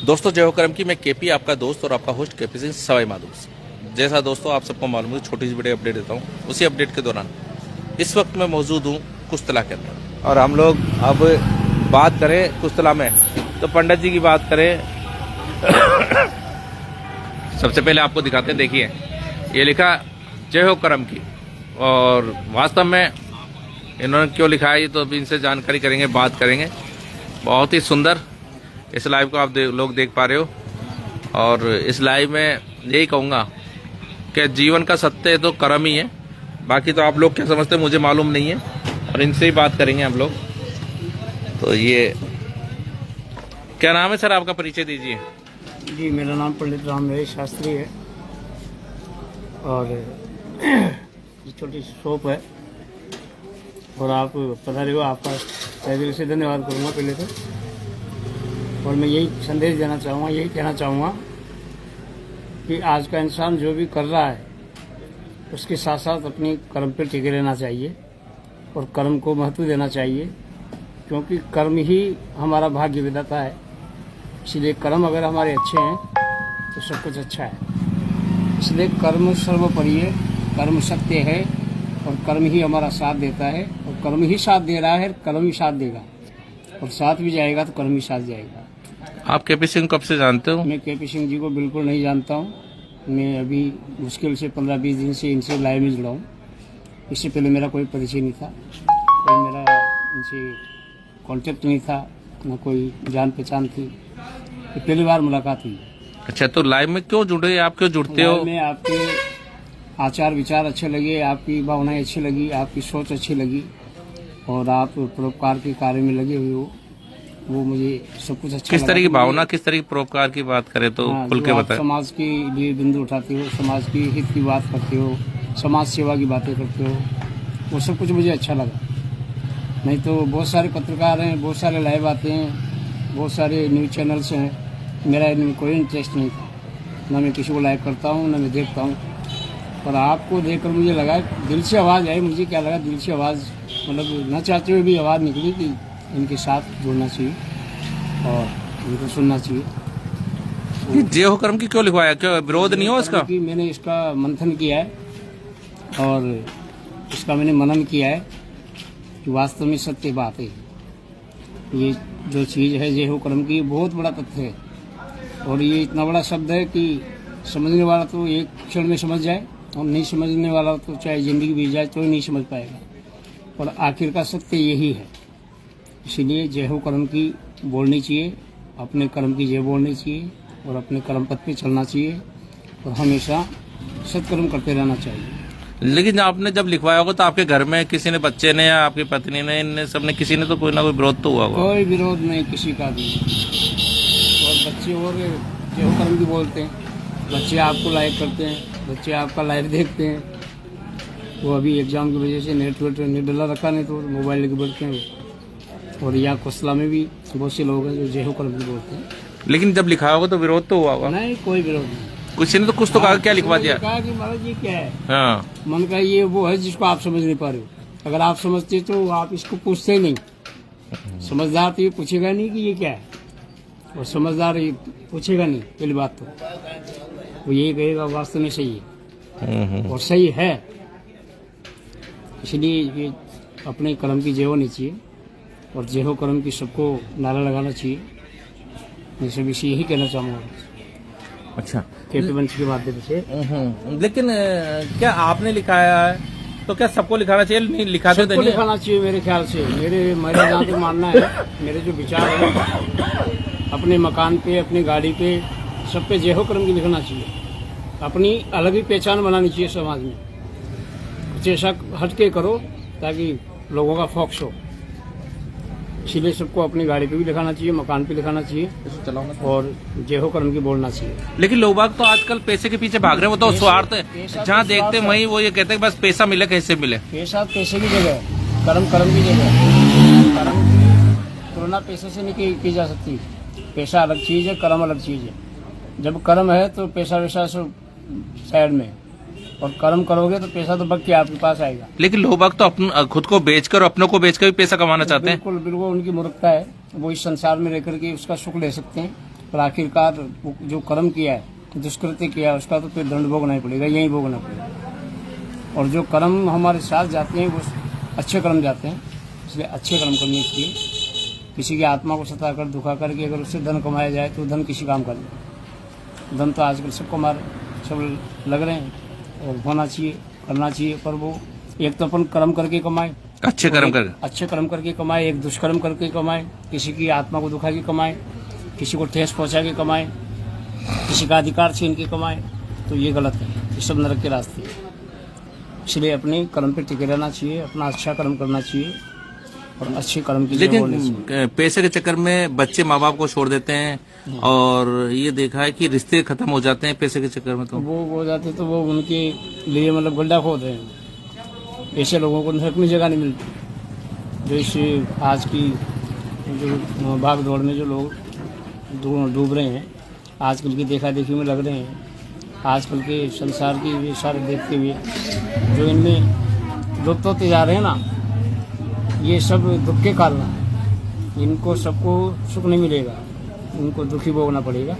दोस्तों जय हो करम की, मैं केपी आपका दोस्त और आपका होस्ट केपी सिंह सवाई माधोपुर। जैसा दोस्तों आप सबको मालूम है, छोटी सी बड़ी अपडेट देता हूँ। उसी अपडेट के दौरान इस वक्त मैं मौजूद हूँ कुस्तला के अंदर, और हम लोग अब बात करें कुस्तला में तो पंडित जी की बात करें। सबसे पहले आपको दिखाते हैं, देखिए ये लिखा जय हो करम की, और वास्तव में इन्होंने क्यों लिखा है ये तो अभी इनसे जानकारी करेंगे, बात करेंगे। बहुत ही सुंदर इस लाइव को आप लोग देख पा रहे हो, और इस लाइव में यही कहूँगा कि जीवन का सत्य है तो कर्म ही है। बाकी तो आप लोग क्या समझते हैं मुझे मालूम नहीं है, और इनसे ही बात करेंगे हम लोग। तो ये क्या नाम है सर, आपका परिचय दीजिए। जी, मेरा नाम पंडित रामनरेश शास्त्री है, और ये छोटी सी शॉप है, और आप पता रहे हो, आपका तहे दिल से धन्यवाद करूँगा पहले तो। और मैं यही संदेश देना चाहूँगा, यही कहना चाहूँगा कि आज का इंसान जो भी कर रहा है उसके साथ साथ अपनी कर्म पर टिके रहना चाहिए, और कर्म को महत्व देना चाहिए, क्योंकि कर्म ही हमारा भाग्य विधाता है। इसलिए कर्म अगर हमारे अच्छे हैं तो सब कुछ अच्छा है। इसलिए कर्म सर्वोपरि है, कर्म सत्य है, और कर्म ही हमारा साथ देता है, और कर्म ही साथ दे रहा है, कर्म ही साथ देगा, और साथ भी जाएगा तो कर्म ही साथ जाएगा। आप केपी सिंह कब से जानते हो? मैं केपी सिंह जी को बिल्कुल नहीं जानता हूँ। मैं अभी मुश्किल से 15-20 दिन से इनसे लाइव में जुड़ा हूँ। इससे पहले मेरा कोई परिचय नहीं था, कोई मेरा इनसे कॉन्टेक्ट नहीं था, न कोई जान पहचान थी। ये पहली बार मुलाकात हुई। अच्छा, तो लाइव में क्यों जुड़े, आप क्यों जुड़ते हो? में आपके आचार विचार अच्छे लगे, आपकी भावनाएं अच्छी लगी, आपकी सोच अच्छी लगी, और आप परोपकार के कार्य में लगे हुए हो, वो मुझे सब कुछ अच्छा। किस तरह की भावना, किस तरह की परोपकार की बात करें तो खुल के बताएं। समाज के लिए बिंदु उठाते हो, समाज की हित की बात करते हो, समाज सेवा की बातें करते हो, वो सब कुछ मुझे अच्छा लगा। नहीं तो बहुत सारे पत्रकार हैं, बहुत सारे लाइव आते हैं, बहुत सारे न्यूज़ चैनल्स हैं, मेरा इनमें कोई इंटरेस्ट नहीं था। ना मैं किसी को लाइक करता हूँ, ना मैं देखता हूँ। पर आपको देखकर मुझे लगा, दिल से आवाज़ आई। मुझे क्या लगा, दिल से आवाज़, मतलब न चाहते हुए भी आवाज़ निकली कि इनके साथ जुड़ना चाहिए और इनको सुनना चाहिए। जय हो करम की क्यों लिखवाया, क्यों विरोध नहीं हो इसका? कि मैंने इसका मंथन किया है, और इसका मैंने मनन किया है कि वास्तव में सत्य बात है। ये जो चीज़ है जय हो करम की, बहुत बड़ा तथ्य है, और ये इतना बड़ा शब्द है कि समझने वाला तो एक क्षण में समझ जाए, और नहीं समझने वाला तो चाहे ज़िंदगी बीत जाए तो ही नहीं समझ पाएगा। और आखिर का सत्य यही है। इसीलिए जय हो कर्म की बोलनी चाहिए, अपने कर्म की जय बोलनी चाहिए, और अपने कर्म पथ पे चलना चाहिए, और हमेशा सत्कर्म करते रहना चाहिए। लेकिन आपने जब लिखवाया होगा तो आपके घर में किसी ने, बच्चे ने या आपकी पत्नी ने, इन सबने, किसी ने तो कोई ना कोई विरोध तो हुआ होगा? कोई विरोध नहीं किसी का भी। और बच्चे और जय हो कर्म की बोलते हैं, बच्चे आपको लाइक करते हैं, बच्चे आपका लाइव देखते हैं। वो अभी एग्जाम की वजह से नेट डला रखा, नहीं तो मोबाइल लेके बैठते हैं। और यहाँ कुस्तला में भी बहुत से लोग हैं जो जय हो कर्म की बोलते हैं। लेकिन जब लिखा होगा तो विरोध तो हुआ होगा? नहीं, कोई विरोध नहीं। किसी ने तो कुछ तो कहा, क्या लिखवा दिया? कहा कि महाराज ये क्या है। हाँ, मन का ये वो है जिसको आप समझ नहीं पा रहे हो। अगर आप समझते तो आप इसको पूछते ही नहीं। समझदार तो ये पूछेगा नहीं कि ये क्या है, और समझदार ये पूछेगा नहीं। पहली बात तो वो यही कहेगा वास्तव में सही है, और सही है। इसलिए ये अपने कर्म की जय होनी चाहिए, और जय हो कर्म की सबको नारा लगाना चाहिए। मैं सब इसे यही कहना चाहूँगा। अच्छा, केपी वंश के माध्यम से। लेकिन क्या आपने लिखाया है तो क्या सबको लिखाना चाहिए? नहीं लिखाते तो सबको नहीं? लिखाना चाहिए मेरे ख्याल से। मेरा जहाँ तक मानना है, मेरे जो विचार है, अपने मकान पे, अपनी गाड़ी पे, सब पे जय हो कर्म की लिखना चाहिए। अपनी अलग ही पहचान बनानी चाहिए समाज में। कुछ ऐसा हटके करो ताकि लोगों का फोकस हो। इसीलिए सबको अपनी गाड़ी पे भी लिखाना चाहिए, मकान पे लिखाना चाहिए, और जय हो कर्म की बोलना चाहिए। लेकिन लोग बाग तो आजकल पैसे के पीछे भाग रहे हैं, वो तो स्वार्थ है। जहाँ देखते हैं वहीं वो ये कहते हैं बस पैसा मिले, कैसे मिले। पैसा पैसे की जगह है, कर्म कर्म की जगह है। कर्म की तुलना पैसे से नहीं की जा सकती। पैसा अलग चीज़ है, कर्म अलग चीज़ है। जब कर्म है तो पैसा वैसा सब साइड में, और कर्म करोगे तो पैसा तो बच के आपके पास आएगा। लेकिन लोग बाग तो अपने खुद को बेचकर, अपनों को बेचकर भी पैसा कमाना चाहते हैं। बिल्कुल बिल्कुल उनकी मूर्खता है। वो इस संसार में रहकर के उसका सुख ले सकते हैं, पर आखिरकार जो कर्म किया है, दुष्कृत्य किया है, उसका तो फिर दंड भोगना ही पड़ेगा, यहीं भोगना पड़ेगा। और जो कर्म हमारे साथ जाते हैं वो अच्छे कर्म जाते हैं, इसलिए अच्छे कर्म करने चाहिए। किसी की आत्मा को सता कर दुखा करके अगर उससे धन कमाया जाए तो धन किसी काम का नहीं। धन तो आजकल सबको मार सब लग रहे हैं और होना चाहिए, करना चाहिए, पर वो एक तो अपन कर्म करके कमाए, अच्छे कर्म कर, अच्छे कर्म करके कमाए, एक दुष्कर्म करके कमाए, किसी की आत्मा को दुखा के कमाए, किसी को ठेस पहुंचा के कमाए, किसी का अधिकार छीन के कमाए, तो ये गलत है, ये सब नरक के रास्ते हैं। इसलिए अपने कर्म पे टिके रहना चाहिए, अपना अच्छा कर्म करना चाहिए और अच्छे कर्म की जय होनी चाहिए। लेकिन पैसे के चक्कर में बच्चे माँ बाप को छोड़ देते हैं और ये देखा है कि रिश्ते खत्म हो जाते हैं पैसे के चक्कर में। तो वो हो जाते तो वो उनके लिए मतलब गड्ढा खोद रहे हैं। ऐसे लोगों को नरक में जगह नहीं मिलती। जो इस आज की जो भाग दौड़ में जो लोग डूब रहे हैं, आजकल की देखा देखी में लग रहे हैं, आजकल के संसार की ये सारे देखते हुए जो इनमें लुप्त होते जा रहे हैं ना, ये सब दुख के कारण है। इनको सबको सुख नहीं मिलेगा, इनको दुखी भोगना पड़ेगा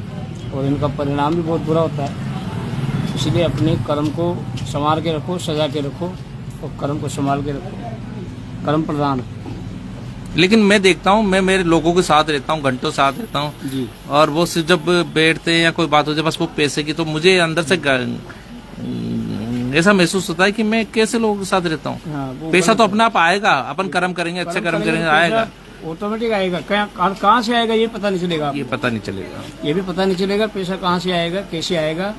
और इनका परिणाम भी बहुत बुरा होता है। इसलिए अपने कर्म को संवार के रखो, सजा के रखो और कर्म को संभाल के रखो। कर्म प्रधान है। लेकिन मैं देखता हूँ, मैं मेरे लोगों के साथ रहता हूँ, घंटों साथ रहता हूँ जी, और वो सिर्फ जब बैठते हैं या कोई बात हो जाए बस वो पैसे की, तो मुझे अंदर से ऐसा महसूस होता है कि मैं कैसे लोगों के साथ रहता हूँ। हाँ, वो पैसा तो अपने आप आएगा, अपन कर्म करेंगे, अच्छे कर्म करेंगे, आएगा, ऑटोमेटिक आएगा। कहाँ से आएगा ये पता नहीं चलेगा, ये पता नहीं चलेगा, ये भी पता नहीं चलेगा पैसा कहाँ से आएगा, कैसे आएगा।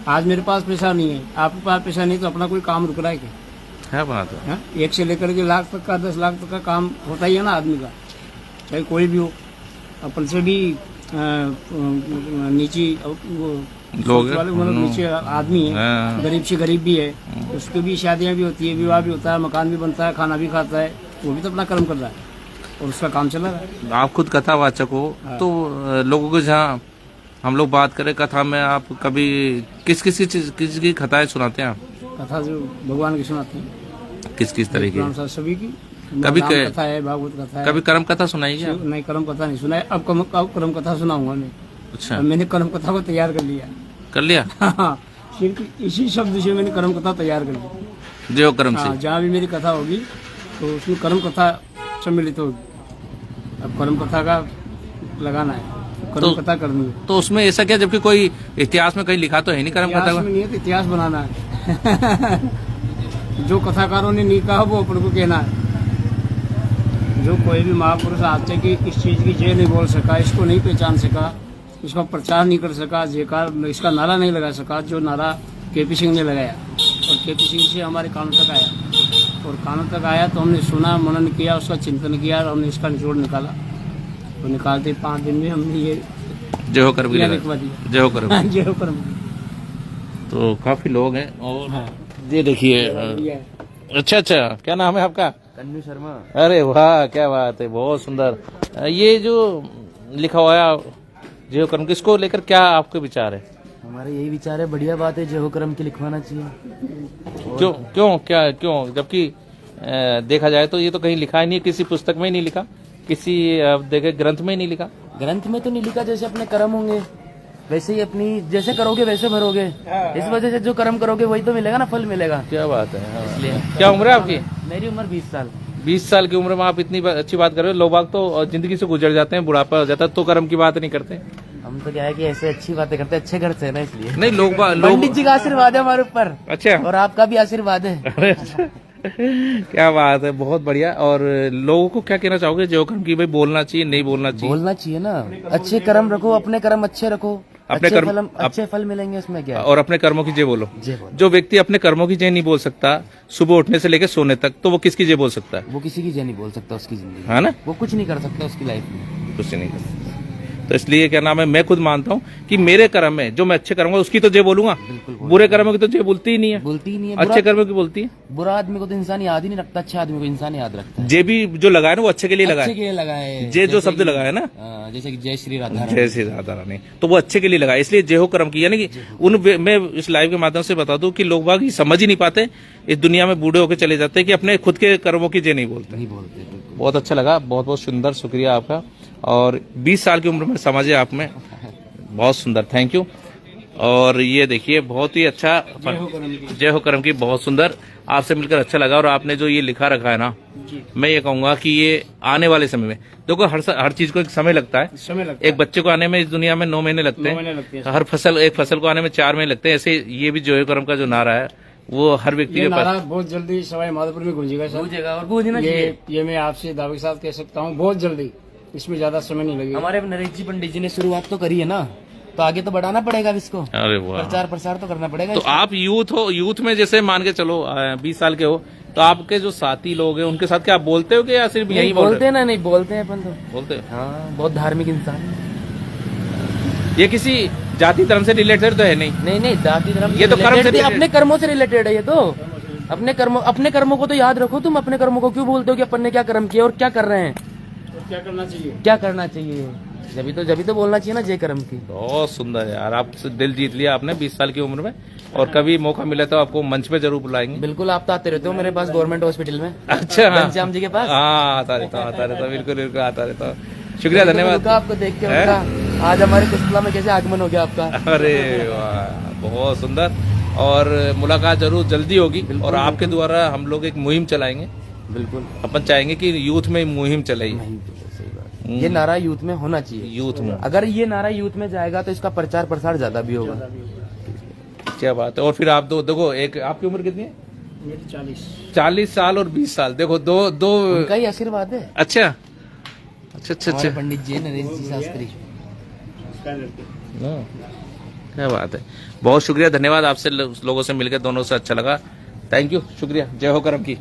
आज मेरे पास पैसा नहीं है, आपके पास पैसा नहीं, तो अपना कोई काम रुक रहा है क्या? है बात है। हाँ? 1 से लेकर के लाख तक का, 10 लाख तक का काम होता ही है ना आदमी का, चाहे कोई भी हो। अपन से भी नीची लोग वाले मतलब नीचे आदमी है, हाँ। गरीब से गरीब भी है, उसकी भी शादियां भी होती है, विवाह भी होता है, मकान भी बनता है, खाना भी खाता है, वो भी तो अपना कर्म कर रहा है और उसका काम चल रहा है। आप खुद कथावाचक हो, तो लोगों को जहाँ हम लोग बात करें कथा में, आप कभी किस की कथाएं सुनाते हैं आप? कथा जो भगवान की सुनाते हैं, किस तरीके राम साहब सभी की, कभी राम कथा है, भागवत कथा है। कभी कर्म कथा सुनाई क्या? नहीं, कर्म कथा नहीं सुनाई। अब कर्म कथा सुनाऊंगा मैं। अच्छा, अब मैंने कर्म कथा को तैयार कर लिया। कर लिया? हाँ, सिर्फ इसी शब्द से मैंने कर्म कथा तैयार कर ली। जो कर्म हाँ, से जहाँ भी मेरी कथा होगी तो उसमें कर्म कथा सम्मिलित होगी। अब कर्म कथा का लगाना है, कर्म कथा करनी है। तो उसमें ऐसा क्या, जबकि कोई इतिहास में कहीं लिखा तो है नहीं कर्म कथा इतिहास का? में नहीं है तो इतिहास बनाना है। जो कथाकारों ने नहीं कहा वो अपन को कहना है। जो कोई भी महापुरुष आज तक इस चीज की जय नहीं बोल सका, इसको नहीं पहचान सका, इसका प्रचार नहीं कर सका, जयकार इसका नारा नहीं लगा सका, जो नारा केपी सिंह ने लगाया, और केपी सिंह से हमारे कानों तक आया, और कानों तक आया तो हमने सुना, मनन किया, उसका चिंतन किया और हमने इसका निचोड़ निकाला। तो निकालते 5 दिन में हमने ये जय हो कर्म की लिखवा दिया। जय हो कर्म। जय हो कर्म। तो काफी लोग हैं और हाँ, ये देखिए। ये अच्छा, क्या नाम है आपका? कन्नू शर्मा। अरे वाह, क्या बात है, बहुत सुंदर। ये जो लिखा हुआ है जय हो कर्म, किसको लेकर क्या आपके विचार है? हमारा यही विचार है, बढ़िया बात है, जय हो कर्म की लिखवाना चाहिए। क्यों? जबकि देखा जाए तो ये तो कहीं लिखा ही नहीं, किसी पुस्तक में ही नहीं लिखा, किसी देखे ग्रंथ में ही नहीं लिखा। ग्रंथ में तो नहीं लिखा, जैसे अपने कर्म होंगे वैसे ही अपनी, जैसे करोगे वैसे भरोगे। इस वजह से जो कर्म करोगे वही तो मिलेगा ना, फल मिलेगा। क्या बात है। हाँ। इसलिए क्या उम्र है आपकी? मेरी उम्र 20 साल। 20 साल की उम्र में आप इतनी अच्छी बात कर रहे हो। लोग बाग तो जिंदगी से गुजर जाते हैं, बुढ़ापा हो जाता है तो कर्म की बात नहीं करते। हम तो क्या है कि ऐसे अच्छी बातें करते हैं, अच्छे घर से है ना, इसलिए। नहीं, लोग पंडित जी का आशीर्वाद है हमारे ऊपर। अच्छा, और आपका भी आशीर्वाद है। क्या बात है, बहुत बढ़िया। और लोगों को क्या कहना चाहोगे जय हो कर्म की? भाई बोलना चाहिए, नहीं बोलना चाहिए? बोलना चाहिए ना, अच्छे कर्म रखो, अपने कर्म अच्छे रखो, अच्छे फल मिलेंगे, उसमें क्या है। और अपने कर्मों की जय बोलो। जय बोलो। जो व्यक्ति अपने कर्मों की जय नहीं बोल सकता सुबह उठने से लेकर सोने तक, तो वो किसकी जय बोल सकता है? वो किसी की जय नहीं बोल सकता उसकी जिंदगी, है ना? वो कुछ नहीं कर सकता उसकी लाइफ में, कुछ नहीं कर सकता। तो इसलिए क्या नाम है, मैं खुद मानता हूँ कि मेरे कर्म में जो मैं अच्छे करूंगा उसकी तो जय बोलूंगा, बुरे कर्मों की तो जय बोलती ही नहीं है। बोलती ही नहीं है। अच्छे कर्मों की बोलती है। बुरा आदमी को तो इंसान याद ही नहीं रखता, अच्छे आदमी को इंसान याद रखता है। जय भी जो लगाए ना वो अच्छे के लिए अच्छे लगाए, के लिए लगाए। जय जो शब्द लगाया ना, जैसे कि जय श्री राधा, जय श्री राधा रानी, तो वो अच्छे के लिए लगाए, इसलिए जय हो कर्म की। यानी कि मैं इस लाइव के माध्यम से बता दूं कि लोग बाग समझ ही नहीं पाते, इस दुनिया में बूढ़े होकर चले जाते हैं कि अपने खुद के कर्मों की जय नहीं बोलते। नहीं बोलते। बहुत अच्छा लगा, बहुत बहुत सुंदर, शुक्रिया आपका। और 20 साल की उम्र में समझे आप में, बहुत सुंदर, थैंक यू। और ये देखिए बहुत ही अच्छा, जय हो करम की, बहुत सुंदर, आपसे मिलकर अच्छा लगा। और आपने जो ये लिखा रखा है ना, मैं ये कहूंगा कि ये आने वाले समय में, देखो हर चीज को एक समय लगता है। समय लगता एक बच्चे को आने में इस दुनिया में 9 महीने लगते हैं, हर फसल, एक फसल को आने में 4 महीने लगते हैं। ऐसे ये भी जय हो करम का जो नारा है वो हर व्यक्ति ये के नारा पास बहुत जल्दी सवाई माधोपुर में गूंजेगा सर। गूंजेगा और गूंजना चाहिए। ये मैं आपसे दावे के साथ कह सकता हूँ, बहुत जल्दी, इसमें ज्यादा समय नहीं लगेगा। हमारे नरेश जी पंडित जी ने शुरुआत तो करी है ना, तो आगे तो बढ़ाना पड़ेगा अब इसको, अरे वाह। प्रचार प्रसार तो करना पड़ेगा। तो आप यूथ हो, यूथ में जैसे मान के चलो 20 साल के हो, तो आपके जो साथी लोग हैं उनके साथ क्या आप बोलते हो कि या सिर्फ यही बोलते हैं ना, नहीं बोलते हैं अपन तो, बोलते हो? हाँ बहुत धार्मिक इंसान। ये किसी जाति धर्म से रिलेटेड तो है नहीं? नहीं जाति धर्म ये तो कर्म से related नहीं, related- अपने कर्मों से रिलेटेड है ये तो। अपने कर्मों को तो याद रखो तुम। अपने कर्मों को क्यों बोलते हो कि अपन ने क्या कर्म किया और क्या कर रहे हैं, तो क्या करना चाहिए? क्या करना चाहिए? जब भी तो बोलना चाहिए ना जय कर्म की। बहुत सुंदर यार, आपसे दिल जीत लिया आपने 20 साल की उम्र में। और कभी मौका मिला तो आपको मंच पे जरूर बुलाएंगे। बिल्कुल, आप तो आते रहते हो मेरे पास गवर्नमेंट हॉस्पिटल में। अच्छा, घनश्याम जी के पास। हाँ आता रहता, बिल्कुल आता रहता। शुक्रिया, धन्यवाद। आपको देख के उनका आज हमारे कुशला में कैसे आगमन हो गया आपका। अरे वाह, बहुत सुंदर। और मुलाकात जरूर जल्दी होगी। और आपके द्वारा हम लोग एक मुहिम चलाएंगे। बिल्कुल, अपन चाहेंगे कि यूथ में मुहिम चलाई, सही बात। ये नारा यूथ में होना चाहिए। यूथ में अगर ये नारा यूथ में जाएगा तो इसका प्रचार प्रसार ज्यादा भी होगा। क्या बात है। और फिर आप देखो, एक आपकी उम्र कितनी है? मेरी 40 साल और 20 साल। देखो दो उनका ही आशीर्वाद है। अच्छा, हमारे पंडित जी नरेश जी शास्त्री। क्या बात है। बहुत शुक्रिया, धन्यवाद। आपसे लोगों से मिलकर दोनों से अच्छा लगा। थैंक यू, शुक्रिया। जय हो करम की।